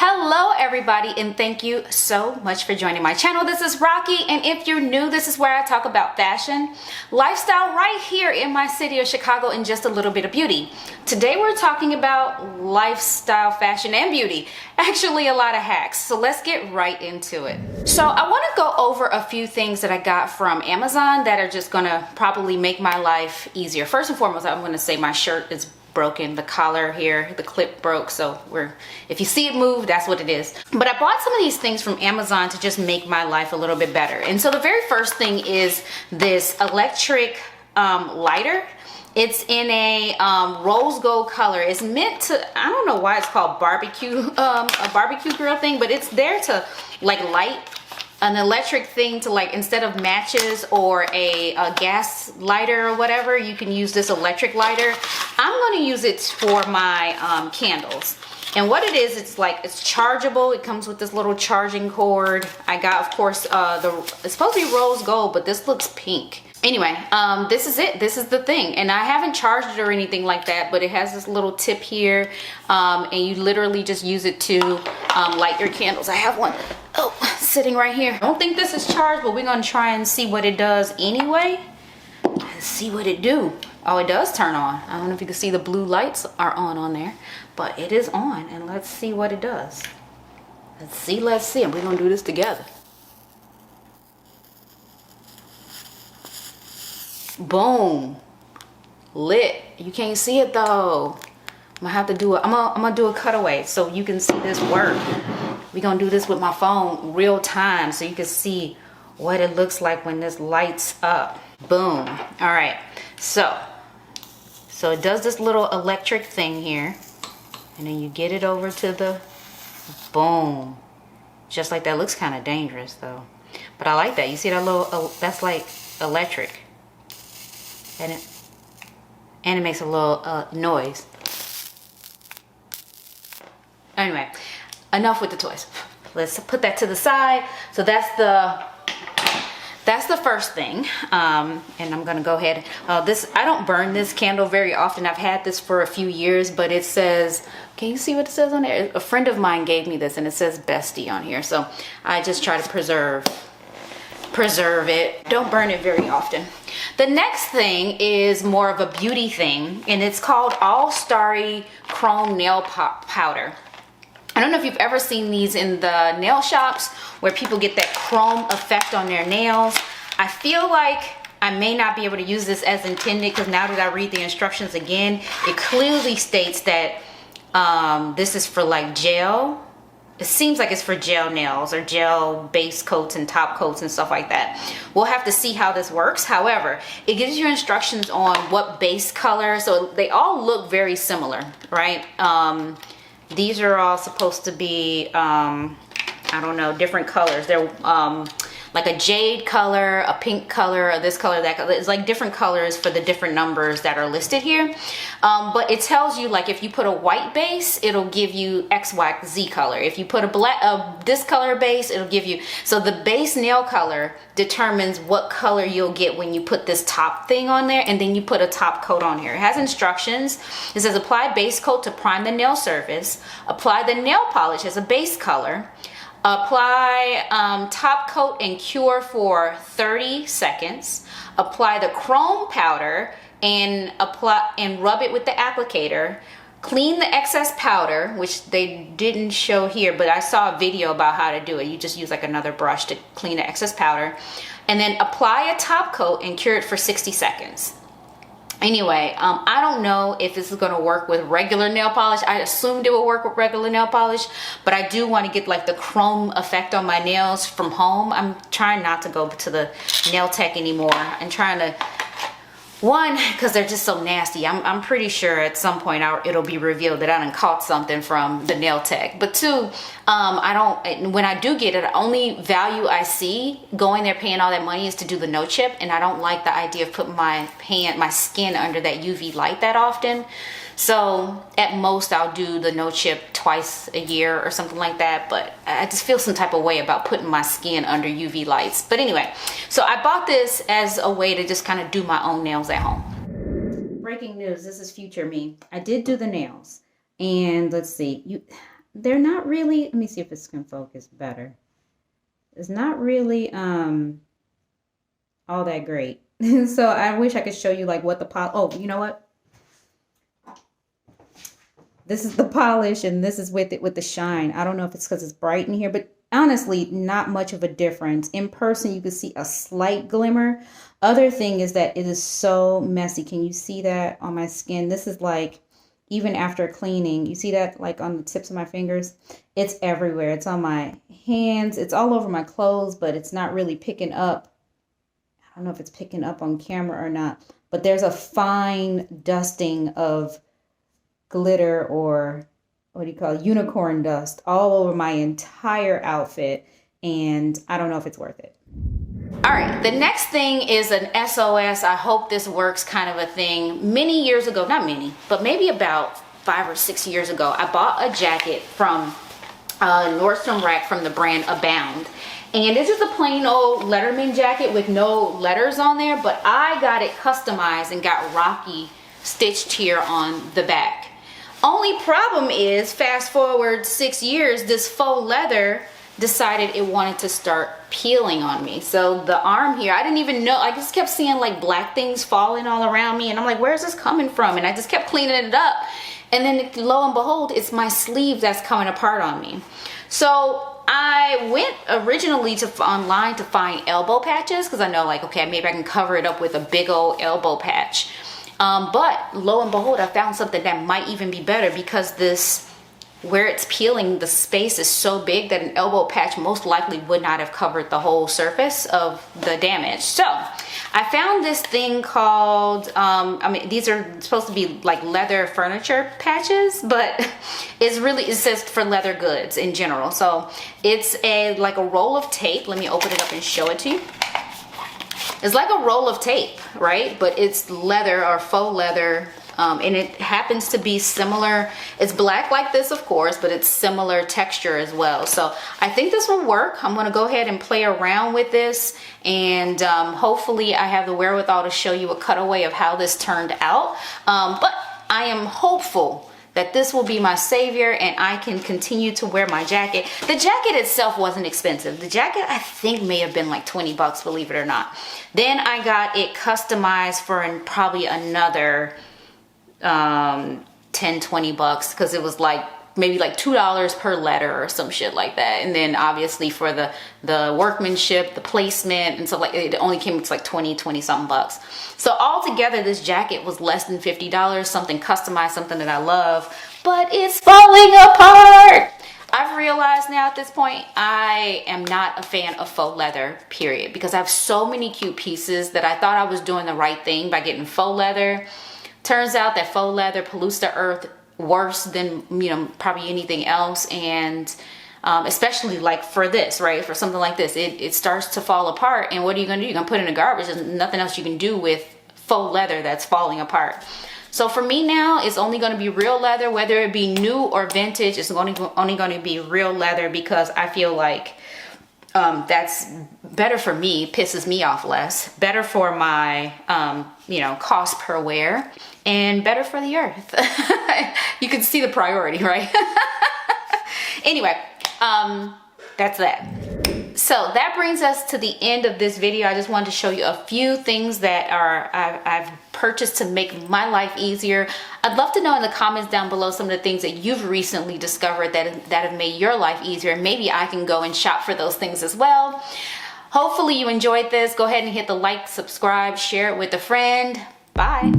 Hello everybody, and thank you so much for joining my channel. This is Rocky, and if you're new, this is where I talk about fashion, lifestyle right here in my city of Chicago, and just a little bit of beauty. Today we're talking about lifestyle, fashion, and beauty. Actually, a lot of hacks. So let's get right into it. So I want to go over a few things that I got from Amazon that are just gonna probably make my life easier. First and foremost, I'm gonna say my shirt is broken. The collar here, the clip broke, so if you see it move, that's what it is. But I bought some of these things from Amazon to just make my life a little bit better. And so the very first thing is this electric lighter. It's in a rose gold color. It's meant to, I don't know why it's called barbecue, a barbecue grill thing, but it's there to like light an electric thing to, like, instead of matches or a gas lighter or whatever, you can use this electric lighter. I'm going to use it for my candles. And what it is, it's chargeable. It comes with this little charging cord. I got, of course, it's supposed to be rose gold, but this looks pink. Anyway, this is it. This is the thing. And I haven't charged it or anything like that, but it has this little tip here. And you literally just use it to light your candles. I have one sitting right here. I don't think this is charged, but we're going to try and see what it does anyway. Let's see what it do. Oh, it does turn on. I don't know if you can see the blue lights are on there, but it is on. And let's see what it does. Let's see. And we're going to do this together. Boom. Lit. You can't see it though. I'm gonna have to do it. I'm gonna do a cutaway so you can see this work. We're gonna do this with my phone real time so you can see what it looks like when this lights up. Boom. All right. So it does this little electric thing here, and then you get it over to the boom. Just like that. Looks kind of dangerous though, but I like that. You see that little? That's like electric. And it makes a little noise. Anyway, enough with the toys. Let's put that to the side. So that's the first thing. And I'm gonna go ahead. I don't burn this candle very often. I've had this for a few years, but it says, can you see what it says on there? A friend of mine gave me this, and it says Bestie on here. So I just try to preserve it. Don't burn it very often. The next thing is more of a beauty thing, and it's called All Starry Chrome Nail Powder. I don't know if you've ever seen these in the nail shops where people get that chrome effect on their nails. I feel like I may not be able to use this as intended, because now that I read the instructions again, it clearly states that this is for like gel. It seems like it's for gel nails or gel base coats and top coats and stuff like that. We'll have to see how this works. However, it gives you instructions on what base color. So they all look very similar, right? These are all supposed to be, I don't know, different colors. They're like a jade color, a pink color, or this color, that color. It's like different colors for the different numbers that are listed here. But it tells you, like, if you put a white base, it'll give you X, Y, Z color. If you put this color base, it'll give you, so the base nail color determines what color you'll get when you put this top thing on there, and then you put a top coat on here. It has instructions. It says apply base coat to prime the nail surface, apply the nail polish as a base color, apply top coat and cure for 30 seconds. Apply the chrome powder and rub it with the applicator. Clean the excess powder, which they didn't show here, but I saw a video about how to do it. You just use like another brush to clean the excess powder. And then apply a top coat and cure it for 60 seconds. Anyway, I don't know if this is going to work with regular nail polish. I assumed it would work with regular nail polish, but I do want to get like the chrome effect on my nails from home. I'm trying not to go to the nail tech anymore. I'm trying to, one, because they're just so nasty. I'm pretty sure at some point it'll be revealed that I done caught something from the nail tech. But two, when I do get it, the only value I see going there paying all that money is to do the no chip, and I don't like the idea of putting my skin under that UV light that often. So at most I'll do the no chip twice a year or something like that, but I just feel some type of way about putting my skin under UV lights. But anyway, so I bought this as a way to just kind of do my own nails at home. Breaking news, this is future me. I did do the nails, and let's see, they're not really, let me see if this can focus better. It's not really all that great. So I wish I could show you like what the oh, you know what? This is the polish and this is with it with the shine. I don't know if it's because it's bright in here, but honestly, not much of a difference. In person, you can see a slight glimmer. Other thing is that it is so messy. Can you see that on my skin? This is like, even after cleaning, you see that like on the tips of my fingers? It's everywhere. It's on my hands. It's all over my clothes, but it's not really picking up. I don't know if it's picking up on camera or not, but there's a fine dusting of glitter, or what do you call it? Unicorn dust all over my entire outfit. And I don't know if it's worth it. All right, the next thing is an SOS. I hope this works kind of a thing. Many years ago, not many, but maybe about 5 or 6 years ago, I bought a jacket from Nordstrom Rack from the brand Abound. And this is a plain old Letterman jacket with no letters on there, but I got it customized and got Rocky stitched here on the back. Only problem is, fast forward 6 years, this faux leather decided it wanted to start peeling on me. So the arm here, I didn't even know, I just kept seeing like black things falling all around me, and I'm like, where's this coming from? And I just kept cleaning it up, and then lo and behold, it's my sleeve that's coming apart on me. So I went originally to online to find elbow patches, because I know like, okay, maybe I can cover it up with a big old elbow patch. But lo and behold, I found something that might even be better, because this, where it's peeling, the space is so big that an elbow patch most likely would not have covered the whole surface of the damage. So I found this thing called, I mean, these are supposed to be like leather furniture patches, but it's really, it says for leather goods in general. So it's like a roll of tape. Let me open it up and show it to you. It's like a roll of tape, right? But it's leather or faux leather. And it happens to be similar. It's black like this, of course, but it's similar texture as well. So I think this will work. I'm going to go ahead and play around with this, and hopefully I have the wherewithal to show you a cutaway of how this turned out. But I am hopeful that this will be my savior and I can continue to wear my jacket. The jacket itself wasn't expensive. The jacket I think may have been like 20 bucks, believe it or not. Then I got it customized for probably another 10-20 bucks, because it was like maybe like $2 per letter or some shit like that. And then obviously for the workmanship, the placement and stuff, like it only came to like 20 something bucks. So altogether this jacket was less than $50, something customized, something that I love, but it's falling apart. I've realized now at this point, I am not a fan of faux leather, period, because I have so many cute pieces that I thought I was doing the right thing by getting faux leather. Turns out that faux leather pollutes the earth worse than, you know, probably anything else. And especially like for this, right? For something like this, it starts to fall apart. And what are you going to do? You're going to put it in the garbage. There's nothing else you can do with faux leather that's falling apart. So for me now, it's only going to be real leather, whether it be new or vintage. It's only going to be real leather, because I feel like that's better for me, pisses me off less, better for my, you know, cost per wear, and better for the earth. You can see the priority, right? Anyway, that's that. So that brings us to the end of this video. I just wanted to show you a few things that I've purchased to make my life easier. I'd love to know in the comments down below some of the things that you've recently discovered that have made your life easier. Maybe I can go and shop for those things as well. Hopefully you enjoyed this. Go ahead and hit the like, subscribe, share it with a friend. Bye.